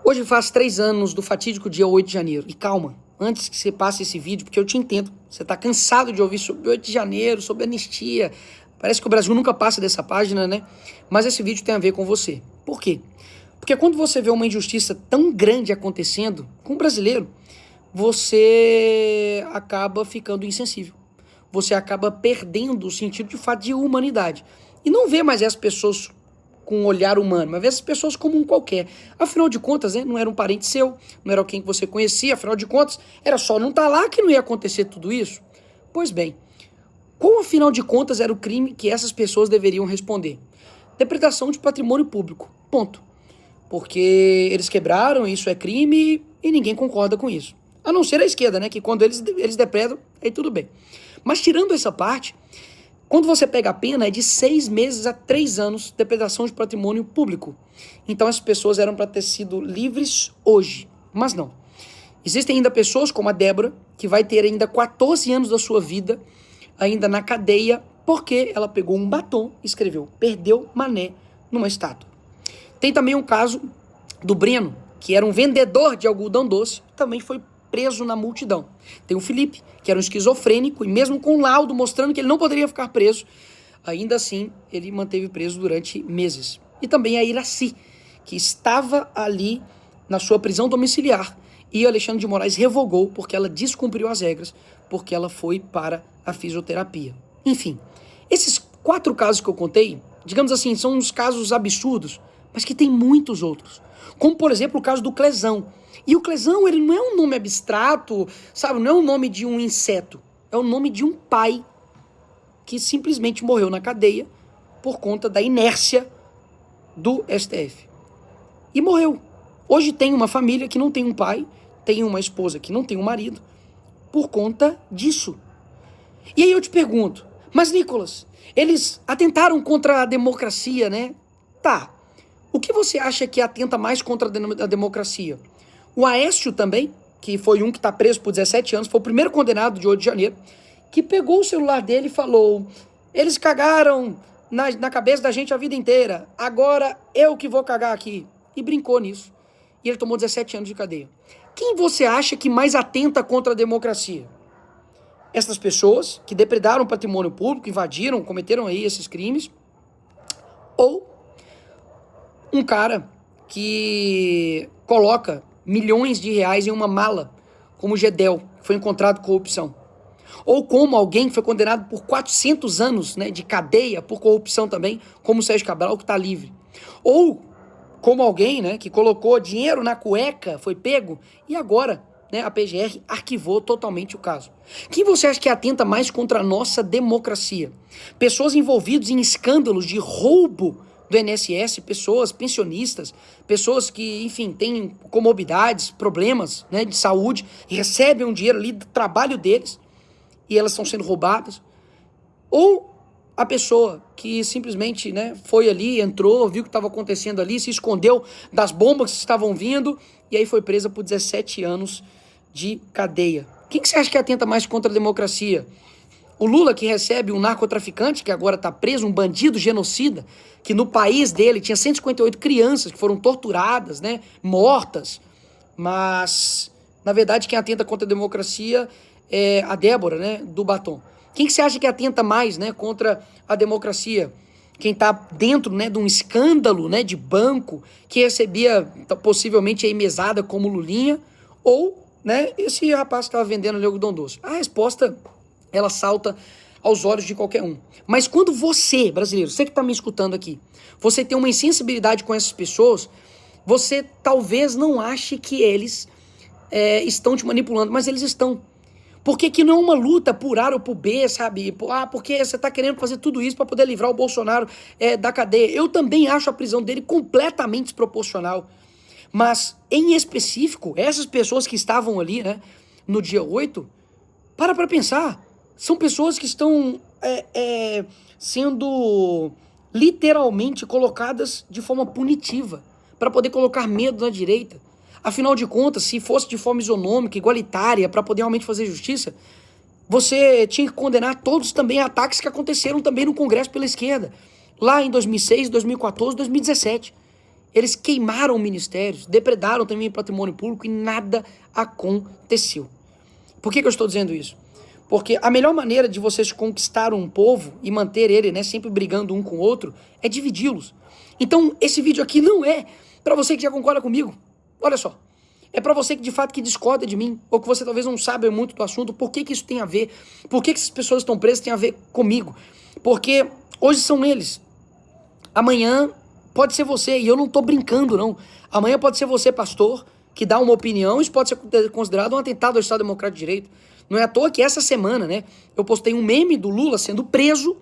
Hoje faz 3 anos do fatídico dia 8 de janeiro. E calma, antes que você passe esse vídeo, porque eu te entendo, você tá cansado de ouvir sobre 8 de janeiro, sobre anistia. Parece que o Brasil nunca passa dessa página, né? Mas esse vídeo tem a ver com você. Por quê? Porque quando você vê uma injustiça tão grande acontecendo com o brasileiro, você acaba ficando insensível. Você acaba perdendo o sentido de fato de humanidade. E não vê mais essas pessoas com um olhar humano, mas vê essas pessoas como um qualquer. Afinal de contas, né, não era um parente seu, não era alguém que você conhecia, afinal de contas, era só não estar lá que não ia acontecer tudo isso. Pois bem, qual afinal de contas era o crime que essas pessoas deveriam responder? Depredação de patrimônio público, ponto. Porque eles quebraram, isso é crime e ninguém concorda com isso. A não ser a esquerda, né, que quando eles depredam, aí tudo bem. Mas tirando essa parte, quando você pega a pena, é de 6 meses a 3 anos de depredação de patrimônio público. Então as pessoas eram para ter sido livres hoje, mas não. Existem ainda pessoas como a Débora, que vai ter ainda 14 anos da sua vida ainda na cadeia, porque ela pegou um batom e escreveu "perdeu mané" numa estátua. Tem também um caso do Breno, que era um vendedor de algodão doce, também foi preso na multidão. Tem o Felipe, que era um esquizofrênico, e mesmo com laudo mostrando que ele não poderia ficar preso, ainda assim ele manteve preso durante meses. E também a Iraci, que estava ali na sua prisão domiciliar, e o Alexandre de Moraes revogou porque ela descumpriu as regras, porque ela foi para a fisioterapia. Enfim, esses 4 casos que eu contei, digamos assim, são uns casos absurdos, mas que tem muitos outros. Como, por exemplo, o caso do Clesão. E o Clesão, ele não é um nome abstrato, sabe? Não é o nome de um inseto. É o nome de um pai que simplesmente morreu na cadeia por conta da inércia do STF. E morreu. Hoje tem uma família que não tem um pai, tem uma esposa que não tem um marido, por conta disso. E aí eu te pergunto, mas Nicolas, eles atentaram contra a democracia, né? Tá. O que você acha que atenta mais contra a democracia? O Aécio também, que foi um que está preso por 17 anos, foi o primeiro condenado de 8 de janeiro, que pegou o celular dele e falou: eles cagaram na cabeça da gente a vida inteira, agora eu que vou cagar aqui. E brincou nisso. E ele tomou 17 anos de cadeia. Quem você acha que mais atenta contra a democracia? Essas pessoas que depredaram o patrimônio público, invadiram, cometeram aí esses crimes, ou um cara que coloca milhões de reais em uma mala, como o Gedel, que foi encontrado com corrupção. Ou como alguém que foi condenado por 400 anos, né, de cadeia por corrupção também, como o Sérgio Cabral, que está livre. Ou como alguém, né, que colocou dinheiro na cueca, foi pego, e agora, né, a PGR arquivou totalmente o caso. Quem você acha que atenta mais contra a nossa democracia? Pessoas envolvidas em escândalos de roubo do INSS, pessoas pensionistas, pessoas que, enfim, têm comorbidades, problemas, né, de saúde, e recebem um dinheiro ali do trabalho deles, e elas estão sendo roubadas. Ou a pessoa que simplesmente, né, foi ali, entrou, viu o que estava acontecendo ali, se escondeu das bombas que estavam vindo, e aí foi presa por 17 anos de cadeia. Quem que você acha que atenta mais contra a democracia? O Lula, que recebe um narcotraficante, que agora está preso, um bandido genocida, que no país dele tinha 158 crianças que foram torturadas, né, mortas. Mas, na verdade, quem atenta contra a democracia é a Débora, né, do batom. Quem que você acha que atenta mais, né, contra a democracia? Quem está dentro, né, de um escândalo, né, de banco, que recebia possivelmente aí mesada como Lulinha, ou, né, esse rapaz que estava vendendo algodão doce? A resposta, ela salta aos olhos de qualquer um. Mas quando você, brasileiro, você que está me escutando aqui, você tem uma insensibilidade com essas pessoas, você talvez não ache que eles estão te manipulando, mas eles estão. Porque que não é uma luta por A ou por B, sabe? Porque você está querendo fazer tudo isso para poder livrar o Bolsonaro da cadeia. Eu também acho a prisão dele completamente desproporcional. Mas, em específico, essas pessoas que estavam ali, né, no dia 8, para pensar. São pessoas que estão sendo literalmente colocadas de forma punitiva para poder colocar medo na direita. Afinal de contas, se fosse de forma isonômica, igualitária, para poder realmente fazer justiça, você tinha que condenar todos também ataques que aconteceram também no Congresso pela esquerda, lá em 2006, 2014, 2017. Eles queimaram ministérios, depredaram também patrimônio público e nada aconteceu. Por que eu estou dizendo isso? Porque a melhor maneira de vocês conquistar um povo e manter ele, né, sempre brigando um com o outro, é dividi-los. Então, esse vídeo aqui não é para você que já concorda comigo. Olha só. É para você que de fato que discorda de mim, ou que você talvez não saiba muito do assunto, por que isso tem a ver, por que essas pessoas estão presas tem a ver comigo. Porque hoje são eles. Amanhã pode ser você, e eu não tô brincando não. Amanhã pode ser você, pastor, que dá uma opinião, isso pode ser considerado um atentado ao Estado Democrático de Direito. Não é à toa que essa semana, né, eu postei um meme do Lula sendo preso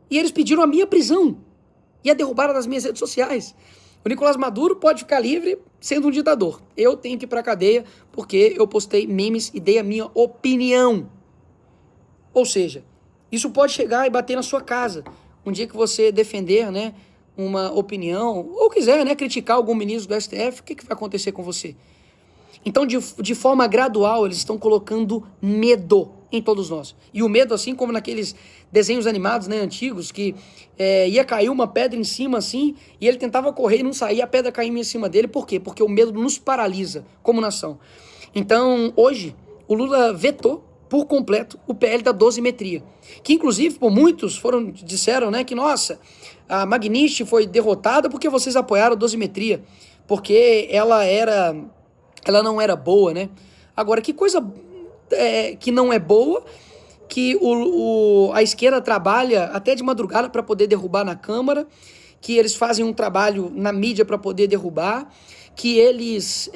e eles pediram a minha prisão e a derrubada das minhas redes sociais. O Nicolás Maduro pode ficar livre sendo um ditador. Eu tenho que ir pra cadeia porque eu postei memes e dei a minha opinião. Ou seja, isso pode chegar e bater na sua casa. Um dia que você defender, né, uma opinião, ou quiser, né, criticar algum ministro do STF, o que vai acontecer com você? Então, de forma gradual, eles estão colocando medo em todos nós. E o medo, assim como naqueles desenhos animados, né, antigos, que ia cair uma pedra em cima, assim, e ele tentava correr e não saía, a pedra caía em cima dele. Por quê? Porque o medo nos paralisa como nação. Então, hoje, o Lula vetou por completo o PL da dosimetria, que inclusive, por muitos disseram, né, que, nossa, a Magnitsky foi derrotada porque vocês apoiaram a dosimetria, porque ela não era boa, né? Agora, que coisa que não é boa, que a esquerda trabalha até de madrugada para poder derrubar na Câmara, que eles fazem um trabalho na mídia para poder derrubar, que eles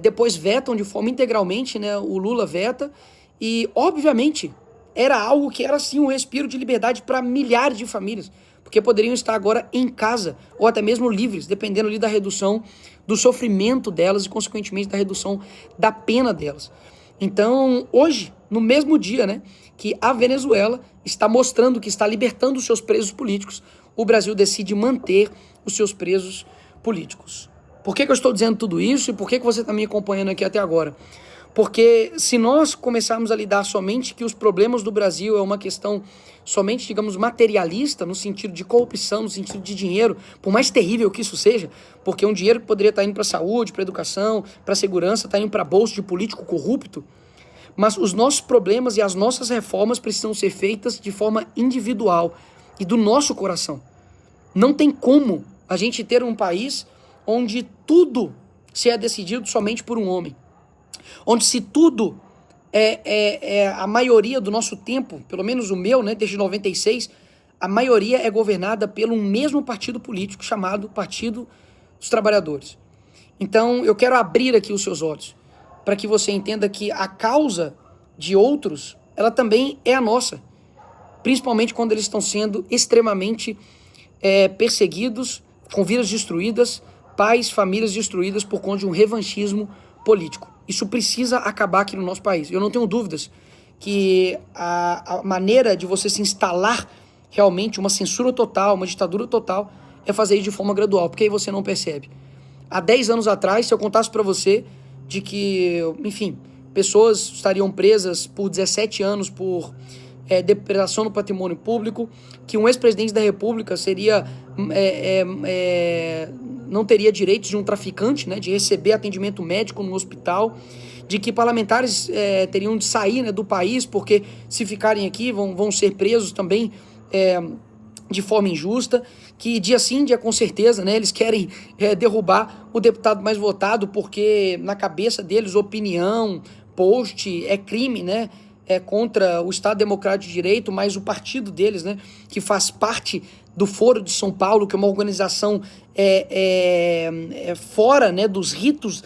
depois vetam de forma integralmente, né? O Lula veta, e obviamente era algo que era sim um respiro de liberdade para milhares de famílias, porque poderiam estar agora em casa, ou até mesmo livres, dependendo ali da redução do sofrimento delas e, consequentemente, da redução da pena delas. Então, hoje, no mesmo dia, né, que a Venezuela está mostrando que está libertando os seus presos políticos, o Brasil decide manter os seus presos políticos. Por que eu estou dizendo tudo isso e por que você está me acompanhando aqui até agora? Porque se nós começarmos a lidar somente que os problemas do Brasil é uma questão somente, digamos, materialista, no sentido de corrupção, no sentido de dinheiro, por mais terrível que isso seja, porque um dinheiro que poderia estar indo para a saúde, para a educação, para a segurança, está indo para bolso de político corrupto, mas os nossos problemas e as nossas reformas precisam ser feitas de forma individual e do nosso coração. Não tem como a gente ter um país onde tudo seja decidido somente por um homem. Onde se tudo a maioria do nosso tempo, pelo menos o meu, né, desde 96, a maioria é governada pelo mesmo partido político chamado Partido dos Trabalhadores. Então eu quero abrir aqui os seus olhos para que você entenda que a causa de outros, ela também é a nossa, principalmente quando eles estão sendo extremamente perseguidos, com vidas destruídas, pais, famílias destruídas por conta de um revanchismo político. Isso precisa acabar aqui no nosso país. Eu não tenho dúvidas que a maneira de você se instalar realmente uma censura total, uma ditadura total, é fazer isso de forma gradual, porque aí você não percebe. Há 10 anos atrás, se eu contasse para você de que, enfim, pessoas estariam presas por 17 anos por depredação do patrimônio público, que um ex-presidente da República não teria direitos de um traficante, né, de receber atendimento médico no hospital, de que parlamentares teriam de sair, né, do país, porque se ficarem aqui vão ser presos também de forma injusta, que dia sim, dia com certeza, né, eles querem derrubar o deputado mais votado, porque na cabeça deles opinião, post é crime, né, contra o Estado Democrático de Direito, mas o partido deles, né, que faz parte do Foro de São Paulo, que é uma organização fora, né, dos ritos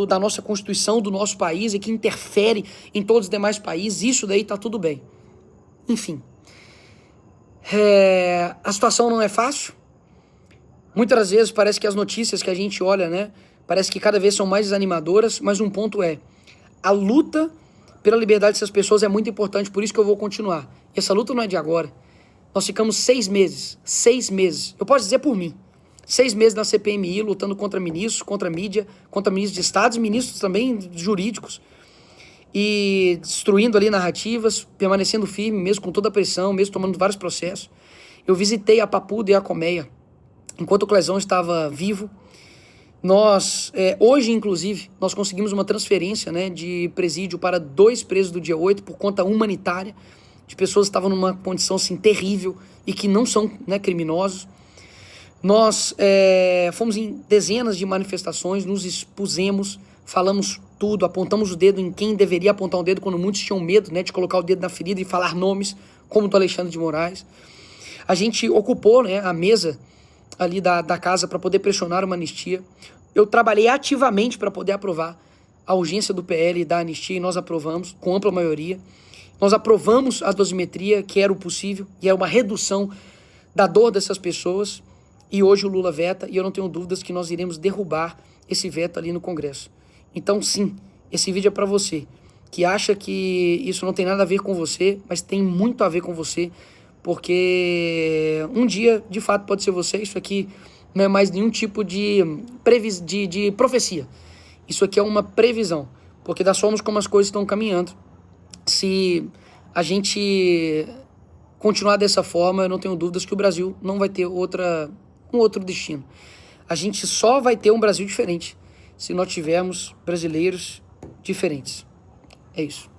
da nossa Constituição, do nosso país, e que interfere em todos os demais países, isso daí tá tudo bem. Enfim, a situação não é fácil. Muitas vezes parece que as notícias que a gente olha, né, parece que cada vez são mais desanimadoras, mas um ponto a luta pela liberdade dessas pessoas é muito importante, por isso que eu vou continuar. E essa luta não é de agora. Nós ficamos 6 meses, eu posso dizer por mim, 6 meses na CPMI lutando contra ministros, contra mídia, contra ministros de estados e ministros também jurídicos, e destruindo ali narrativas, permanecendo firme, mesmo com toda a pressão, mesmo tomando vários processos. Eu visitei a Papuda e a Colmeia, enquanto o Clezão estava vivo, nós, hoje inclusive, nós conseguimos uma transferência, né, de presídio para 2 presos do dia 8 por conta humanitária, de pessoas que estavam numa condição assim, terrível e que não são, né, criminosos. Nós fomos em dezenas de manifestações, nos expusemos, falamos tudo, apontamos o dedo em quem deveria apontar o dedo quando muitos tinham medo, né, de colocar o dedo na ferida e falar nomes, como do Alexandre de Moraes. A gente ocupou, né, a mesa ali da casa para poder pressionar uma anistia. Eu trabalhei ativamente para poder aprovar a urgência do PL e da anistia e nós aprovamos com ampla maioria. Nós aprovamos a dosimetria, que era o possível, e era uma redução da dor dessas pessoas. E hoje o Lula veta, e eu não tenho dúvidas que nós iremos derrubar esse veto ali no Congresso. Então, sim, esse vídeo é para você, que acha que isso não tem nada a ver com você, mas tem muito a ver com você, porque um dia, de fato, pode ser você. Isso aqui não é mais nenhum tipo de profecia. Isso aqui é uma previsão, porque da forma como as coisas estão caminhando, se a gente continuar dessa forma, eu não tenho dúvidas que o Brasil não vai ter um outro destino. A gente só vai ter um Brasil diferente se nós tivermos brasileiros diferentes. É isso.